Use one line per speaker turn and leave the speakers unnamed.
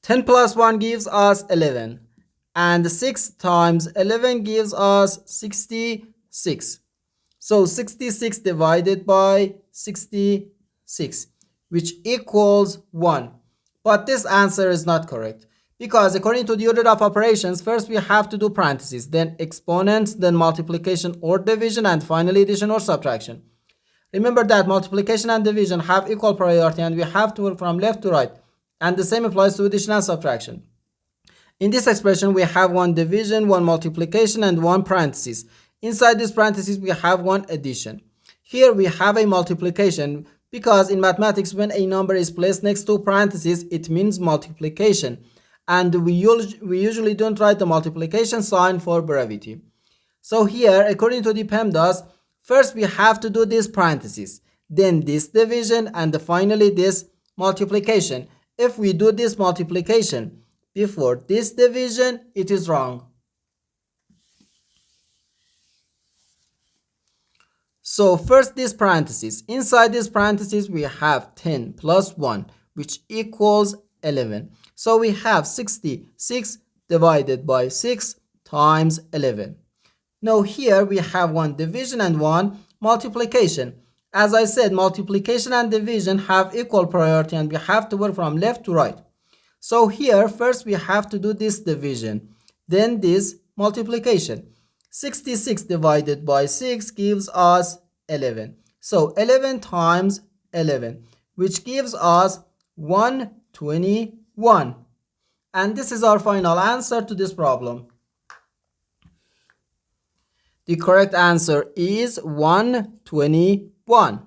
10 plus 1 gives us 11. And 6 times 11 gives us 66. So 66 divided by 66, which equals 1. But this answer is not correct, because according to the order of operations, first we have to do parentheses, then exponents, then multiplication or division, and finally addition or subtraction. Remember that multiplication and division have equal priority and we have to work from left to right, and the same applies to addition and subtraction. In this expression, we have one division, one multiplication, and one parenthesis. Inside this parenthesis, we have one addition. Here we have a multiplication, because in mathematics, when a number is placed next to parentheses, it means multiplication. And we usually don't write the multiplication sign for brevity. So here, according to the PEMDAS, first we have to do this parenthesis, then this division, and finally this multiplication. If we do this multiplication before this division, it is wrong. So first this parenthesis. Inside this parenthesis, we have 10 plus 1, which equals 11. So we have 66 divided by 6 times 11. Now here we have one division and one multiplication. As I said, multiplication and division have equal priority and we have to work from left to right. So here first we have to do this division, then this multiplication. 66 divided by 6 gives us 11. So 11 times 11, which gives us 121. And this is our final answer to this problem. The correct answer is 121.